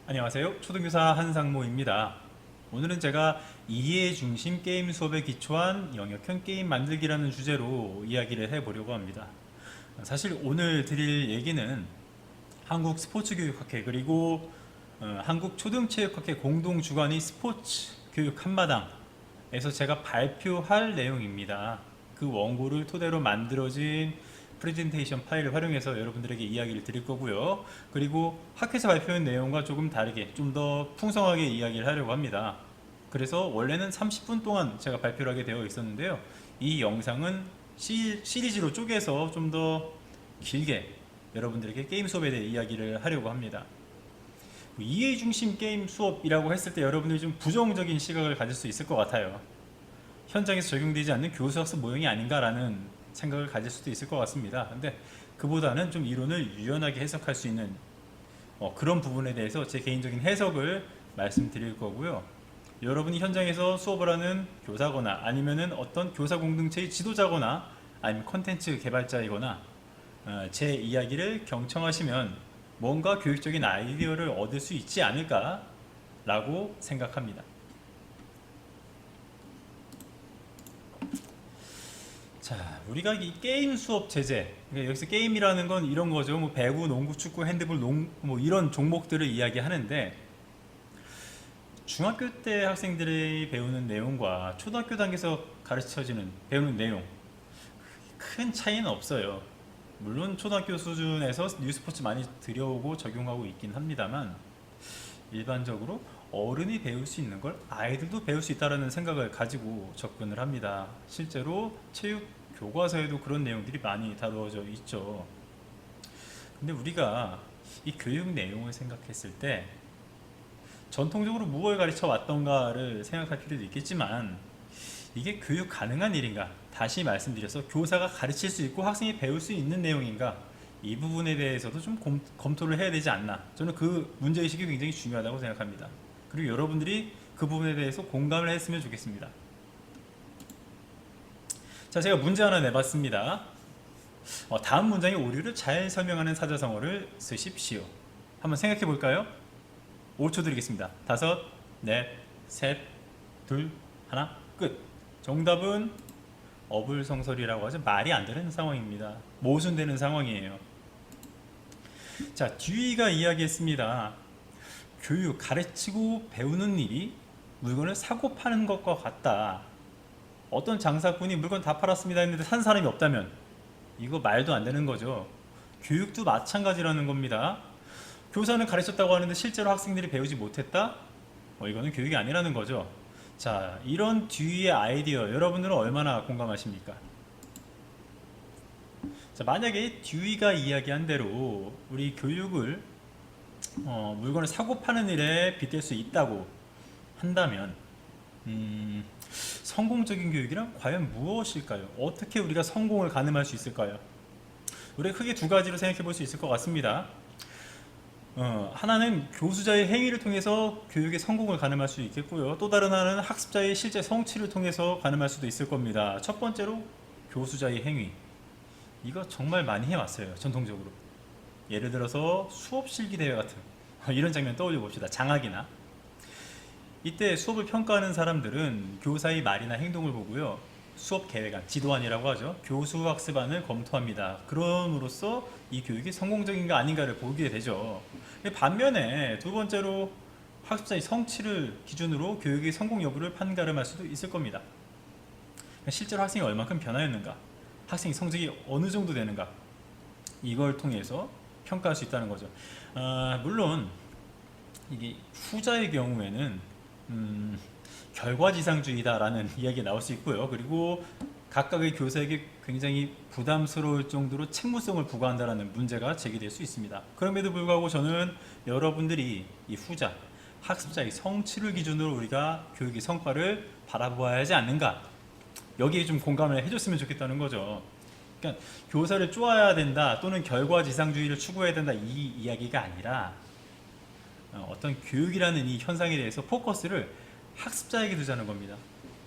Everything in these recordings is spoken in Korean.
안녕하세요. 초등교사 한상모입니다. 오늘은 제가 이해 중심 게임 수업에 기초한 영역형 게임 만들기라는 주제로 이야기를 해보려고 합니다. 사실 오늘 드릴 얘기는 한국 스포츠교육학회 그리고 한국초등체육학회 공동 주관의 스포츠 교육 한마당에서 제가 발표할 내용입니다. 그 원고를 토대로 만들어진 프레젠테이션 파일을 활용해서 여러분들에게 이야기를 드릴 거고요. 그리고 학회에서 발표한 내용과 조금 다르게 좀 더 풍성하게 이야기를 하려고 합니다. 그래서 원래는 30분 동안 제가 발표를 하게 되어 있었는데요. 이 영상은 시리즈로 쪼개서 좀 더 길게 여러분들에게 게임 수업에 대해 이야기를 하려고 합니다. 이해 중심 게임 수업이라고 했을 때 여러분들이 좀 부정적인 시각을 가질 수 있을 것 같아요. 현장에서 적용되지 않는 교수학습 모형이 아닌가라는 생각을 가질 수도 있을 것 같습니다. 근데 그보다는 좀 이론을 유연하게 해석할 수 있는 그런 부분에 대해서 제 개인적인 해석을 말씀드릴 거고요. 여러분이 현장에서 수업을 하는 교사거나 아니면은 어떤 교사 공동체의 지도자거나 아니면 컨텐츠 개발자이거나 제 이야기를 경청하시면 뭔가 교육적인 아이디어를 얻을 수 있지 않을까 라고 생각합니다. 자, 우리가 이 게임 수업 제재, 그러니까 여기서 게임이라는 건 이런 거죠. 뭐 배구, 농구, 축구, 핸드볼, 뭐 이런 종목들을 이야기하는데 중학교 때 학생들이 배우는 내용과 초등학교 단계에서 가르쳐지는 배우는 내용 큰 차이는 없어요. 물론 초등학교 수준에서 뉴스포츠 많이 들여오고 적용하고 있긴 합니다만 일반적으로 어른이 배울 수 있는 걸 아이들도 배울 수 있다는 생각을 가지고 접근을 합니다. 실제로 체육 교과서에도 그런 내용들이 많이 다루어져 있죠. 근데 우리가 이 교육 내용을 생각했을 때 전통적으로 무엇을 가르쳐 왔던가를 생각할 필요도 있겠지만 이게 교육 가능한 일인가? 다시 말씀드려서 교사가 가르칠 수 있고 학생이 배울 수 있는 내용인가? 이 부분에 대해서도 좀 검토를 해야 되지 않나? 저는 그 문제의식이 굉장히 중요하다고 생각합니다. 그리고 여러분들이 그 부분에 대해서 공감을 했으면 좋겠습니다. 자, 제가 문제 하나 내봤습니다. 다음 문장의 오류를 잘 설명하는 사자성어를 쓰십시오. 한번 생각해 볼까요? 5초 드리겠습니다. 5, 넷, 셋, 둘, 하나, 끝. 정답은 어불성설이라고 하죠. 말이 안 되는 상황입니다. 모순되는 상황이에요. 자, 듀이가 이야기했습니다. 교육, 가르치고 배우는 일이 물건을 사고 파는 것과 같다. 어떤 장사꾼이 물건 다 팔았습니다 했는데 산 사람이 없다면 이거 말도 안 되는 거죠. 교육도 마찬가지라는 겁니다. 교사는 가르쳤다고 하는데 실제로 학생들이 배우지 못했다? 이거는 교육이 아니라는 거죠. 자, 이런 듀이의 아이디어 여러분들은 얼마나 공감하십니까? 자, 만약에 듀이가 이야기한 대로 우리 교육을 물건을 사고 파는 일에 빗댈 수 있다고 한다면 성공적인 교육이란 과연 무엇일까요? 어떻게 우리가 성공을 가늠할 수 있을까요? 우리가 크게 두 가지로 생각해 볼 수 있을 것 같습니다. 하나는 교수자의 행위를 통해서 교육의 성공을 가늠할 수 있겠고요. 또 다른 하나는 학습자의 실제 성취를 통해서 가늠할 수도 있을 겁니다. 첫 번째로 교수자의 행위. 이거 정말 많이 해왔어요. 전통적으로. 예를 들어서 수업 실기 대회 같은 이런 장면 떠올려 봅시다. 장학이나 이때 수업을 평가하는 사람들은 교사의 말이나 행동을 보고요. 수업 계획안, 지도안이라고 하죠. 교수 학습안을 검토합니다. 그럼으로써 이 교육이 성공적인가 아닌가를 보게 되죠. 반면에 두 번째로 학습자의 성취를 기준으로 교육의 성공 여부를 판가름할 수도 있을 겁니다. 실제로 학생이 얼만큼 변화했는가, 학생의 성적이 어느 정도 되는가, 이걸 통해서 평가할 수 있다는 거죠. 물론 이게 후자의 경우에는 결과지상주의다라는 이야기가 나올 수 있고요. 그리고 각각의 교사에게 굉장히 부담스러울 정도로 책무성을 부과한다는 문제가 제기될 수 있습니다. 그럼에도 불구하고 저는 여러분들이 이 후자, 학습자의 성취를 기준으로 우리가 교육의 성과를 바라보아야 하지 않는가, 여기에 좀 공감을 해줬으면 좋겠다는 거죠. 그러니까 교사를 쪼아야 된다 또는 결과지상주의를 추구해야 된다 이 이야기가 아니라 어떤 교육이라는 이 현상에 대해서 포커스를 학습자에게 두자는 겁니다.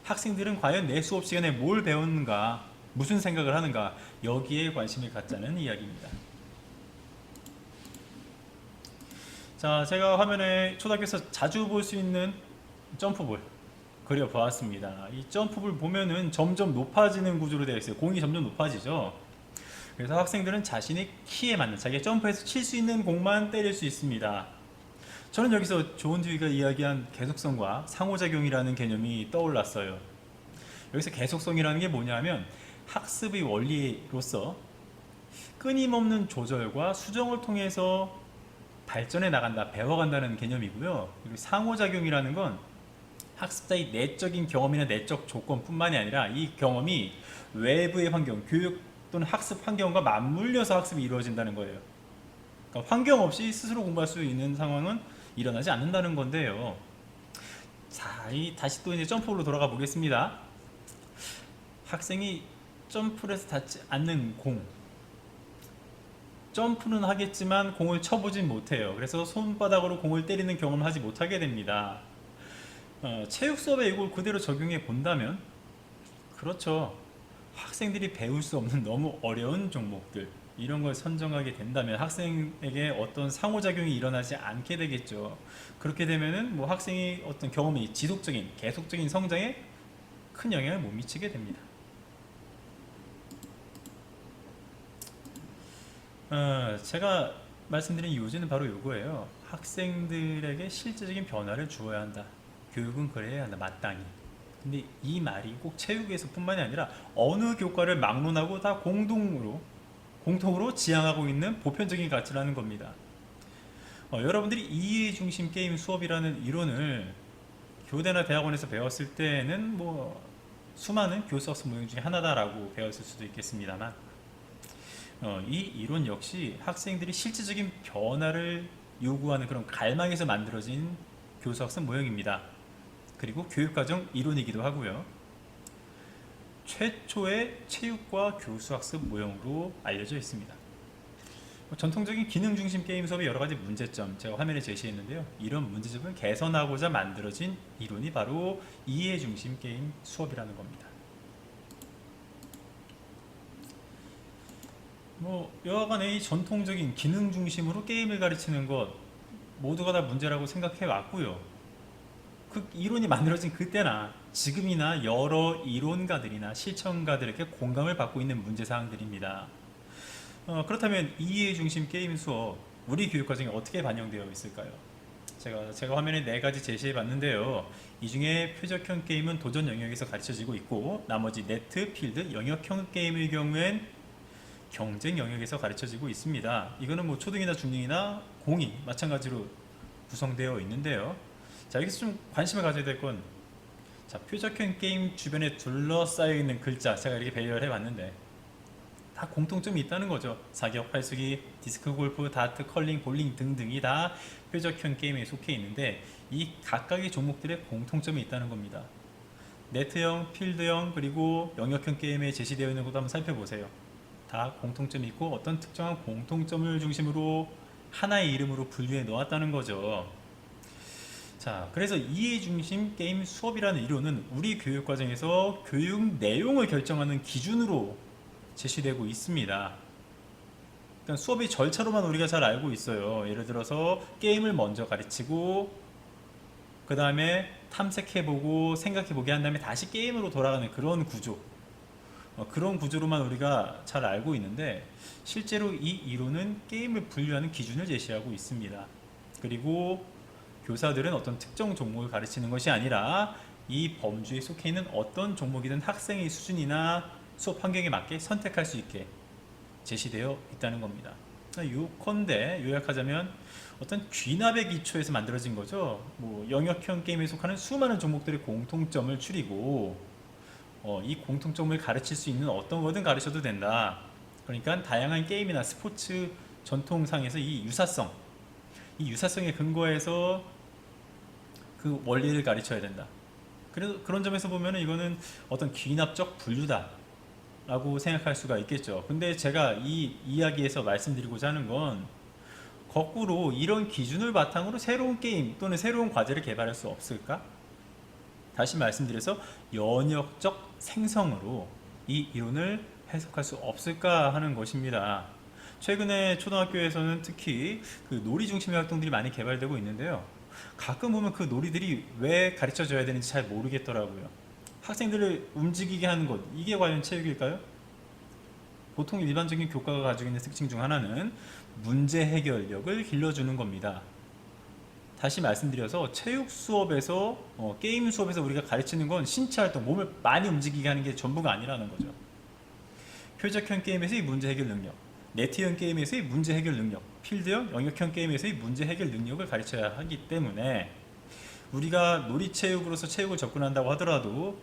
학생들은 과연 내 수업 시간에 뭘 배웠는가, 무슨 생각을 하는가, 여기에 관심을 갖자는 이야기입니다. 자, 제가 화면에 초등학교에서 자주 볼 수 있는 점프볼 그려보았습니다. 이 점프볼 보면은 점점 높아지는 구조로 되어 있어요. 공이 점점 높아지죠. 그래서 학생들은 자신의 키에 맞는 자기가 점프해서 칠 수 있는 공만 때릴 수 있습니다. 저는 여기서 존 듀이가 이야기한 계속성과 상호작용이라는 개념이 떠올랐어요. 여기서 계속성이라는 게 뭐냐면 학습의 원리로서 끊임없는 조절과 수정을 통해서 발전해 나간다, 배워간다는 개념이고요. 그리고 상호작용이라는 건 학습자의 내적인 경험이나 내적 조건뿐만이 아니라 이 경험이 외부의 환경, 교육 또는 학습 환경과 맞물려서 학습이 이루어진다는 거예요. 그러니까 환경 없이 스스로 공부할 수 있는 상황은 일어나지 않는다는 건데요. 자, 다시 또 이제 점프로 돌아가 보겠습니다. 학생이 점프를 해서 닿지 않는 공, 점프는 하겠지만 공을 쳐보진 못해요. 그래서 손바닥으로 공을 때리는 경험을 하지 못하게 됩니다. 체육 수업에 이걸 그대로 적용해 본다면, 그렇죠, 학생들이 배울 수 없는 너무 어려운 종목들, 이런 걸 선정하게 된다면 학생에게 어떤 상호작용이 일어나지 않게 되겠죠. 그렇게 되면은 뭐 학생이 어떤 경험이 지속적인 계속적인 성장에 큰 영향을 못 미치게 됩니다. 제가 말씀드린 요지는 바로 이거예요. 학생들에게 실제적인 변화를 주어야 한다. 교육은 그래야 한다. 마땅히. 근데 이 말이 꼭 체육에서 뿐만이 아니라 어느 교과를 막론하고 다 공통으로 지향하고 있는 보편적인 가치라는 겁니다. 여러분들이 이해 중심 게임 수업이라는 이론을 교대나 대학원에서 배웠을 때는 뭐 수많은 교수 학습 모형 중에 하나다라고 배웠을 수도 있겠습니다만, 이 이론 역시 학생들이 실질적인 변화를 요구하는 그런 갈망에서 만들어진 교수 학습 모형입니다. 그리고 교육과정 이론이기도 하고요. 최초의 체육과 교수 학습 모형으로 알려져 있습니다. 전통적인 기능 중심 게임 수업의 여러 가지 문제점 제가 화면에 제시했는데요. 이런 문제점을 개선하고자 만들어진 이론이 바로 이해 중심 게임 수업이라는 겁니다. 여하간에 이 전통적인 기능 중심으로 게임을 가르치는 것 모두가 다 문제라고 생각해 왔고요. 그 이론이 만들어진 그때나 지금이나 여러 이론가들이나 실천가들에게 공감을 받고 있는 문제사항들입니다. 그렇다면 이해 중심 게임 수업 우리 교육과정에 어떻게 반영되어 있을까요? 제가 화면에 4가지 제시해 봤는데요. 이 중에 표적형 게임은 도전 영역에서 가르쳐지고 있고, 나머지 네트, 필드, 영역형 게임의 경우엔 경쟁 영역에서 가르쳐지고 있습니다. 이거는 뭐 초등이나 중등이나 공이 마찬가지로 구성되어 있는데요. 자, 여기서 좀 관심을 가져야 될 건, 자, 표적형 게임 주변에 둘러싸여 있는 글자 제가 이렇게 배열해 봤는데 다 공통점이 있다는 거죠. 사격, 활쏘기, 디스크 골프, 다트, 컬링, 볼링 등등이 다 표적형 게임에 속해 있는데 이 각각의 종목들의 공통점이 있다는 겁니다. 네트형, 필드형, 그리고 영역형 게임에 제시되어 있는 것도 한번 살펴보세요. 다 공통점이 있고 어떤 특정한 공통점을 중심으로 하나의 이름으로 분류해 놓았다는 거죠. 자, 그래서 이해 중심 게임 수업이라는 이론은 우리 교육 과정에서 교육 내용을 결정하는 기준으로 제시되고 있습니다. 그러니까 수업의 절차로만 우리가 잘 알고 있어요. 예를 들어서 게임을 먼저 가르치고 그 다음에 탐색해보고 생각해보게 한 다음에 다시 게임으로 돌아가는 그런 구조, 그런 구조로만 우리가 잘 알고 있는데, 실제로 이 이론은 게임을 분류하는 기준을 제시하고 있습니다. 그리고 교사들은 어떤 특정 종목을 가르치는 것이 아니라 이 범주에 속해 있는 어떤 종목이든 학생의 수준이나 수업 환경에 맞게 선택할 수 있게 제시되어 있다는 겁니다. 요컨대 요약하자면 어떤 귀납의 기초에서 만들어진 거죠. 영역형 게임에 속하는 수많은 종목들의 공통점을 추리고 이 공통점을 가르칠 수 있는 어떤 거든 가르쳐도 된다. 그러니까 다양한 게임이나 스포츠 전통상에서 이 유사성에 근거해서 그 원리를 가르쳐야 된다. 그래서 그런 점에서 보면 이거는 어떤 귀납적 분류다 라고 생각할 수가 있겠죠. 근데 제가 이 이야기에서 말씀드리고자 하는 건, 거꾸로 이런 기준을 바탕으로 새로운 게임 또는 새로운 과제를 개발할 수 없을까? 다시 말씀드려서 연역적 생성으로 이 이론을 해석할 수 없을까 하는 것입니다. 최근에 초등학교에서는 특히 그 놀이 중심의 활동들이 많이 개발되고 있는데요. 가끔 보면 그 놀이들이 왜 가르쳐져야 되는지 잘 모르겠더라고요. 학생들을 움직이게 하는 것, 이게 과연 체육일까요? 보통 일반적인 교과가 가지고 있는 특징 중 하나는 문제 해결력을 길러주는 겁니다. 다시 말씀드려서 체육 수업에서 게임 수업에서 우리가 가르치는 건 신체 활동, 몸을 많이 움직이게 하는 게 전부가 아니라는 거죠. 표적형 게임에서의 문제 해결 능력, 네트형 게임에서의 문제 해결 능력, 필드형, 영역형 게임에서의 문제 해결 능력을 가르쳐야 하기 때문에 우리가 놀이체육으로서 체육을 접근한다고 하더라도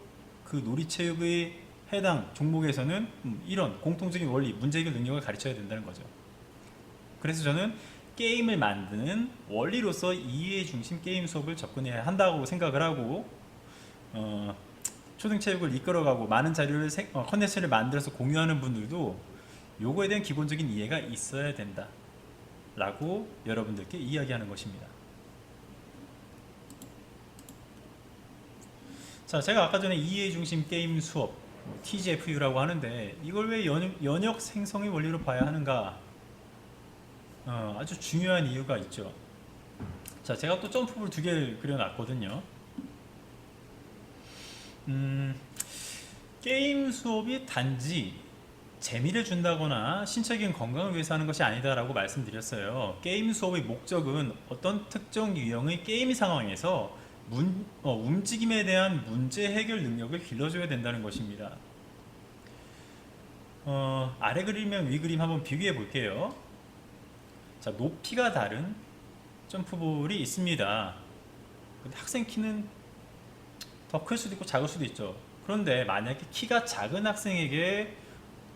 그 놀이체육의 해당 종목에서는 이런 공통적인 원리, 문제 해결 능력을 가르쳐야 된다는 거죠. 그래서 저는 게임을 만드는 원리로서 이해 중심 게임 수업을 접근해야 한다고 생각을 하고 초등체육을 이끌어가고 많은 자료를 컨텐츠를 만들어서 공유하는 분들도 요거에 대한 기본적인 이해가 있어야 된다 라고 여러분들께 이야기하는 것입니다. 자, 제가 아까 전에 이해 중심 게임 수업 TGFU라고 하는데 이걸 왜 연역 생성의 원리로 봐야 하는가? 아주 중요한 이유가 있죠. 자, 제가 또 점프볼 두 개를 그려놨거든요. 게임 수업이 단지 재미를 준다거나 신체적인 건강을 위해서 하는 것이 아니다라고 말씀드렸어요. 게임 수업의 목적은 어떤 특정 유형의 게임 상황에서 움직임에 대한 문제 해결 능력을 길러줘야 된다는 것입니다. 아래 그림이랑 위 그림 한번 비교해 볼게요. 자, 높이가 다른 점프볼이 있습니다. 근데 학생 키는 더 클 수도 있고 작을 수도 있죠. 그런데 만약에 키가 작은 학생에게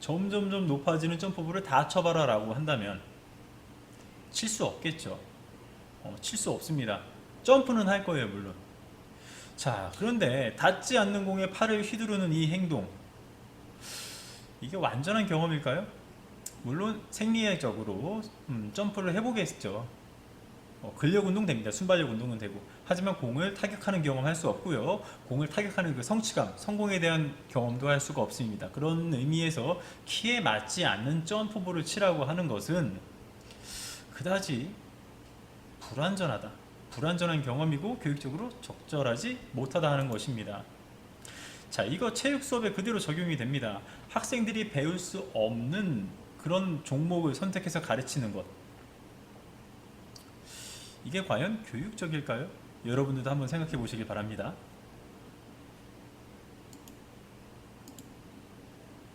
점점점 높아지는 점프볼을 다 쳐봐라 라고 한다면 칠 수 없겠죠. 칠 수 없습니다. 점프는 할 거예요, 물론. 자, 그런데 닿지 않는 공에 팔을 휘두르는 이 행동, 이게 완전한 경험일까요? 물론 생리학적으로 점프를 해보겠죠. 근력 운동 됩니다. 순발력 운동은 되고. 하지만 공을 타격하는 경험을 할 수 없고요. 공을 타격하는 그 성취감, 성공에 대한 경험도 할 수가 없습니다. 그런 의미에서 키에 맞지 않는 점프볼을 치라고 하는 것은 그다지 불완전하다. 불완전한 경험이고 교육적으로 적절하지 못하다 하는 것입니다. 자, 이거 체육 수업에 그대로 적용이 됩니다. 학생들이 배울 수 없는 그런 종목을 선택해서 가르치는 것, 이게 과연 교육적일까요? 여러분들도 한번 생각해 보시길 바랍니다.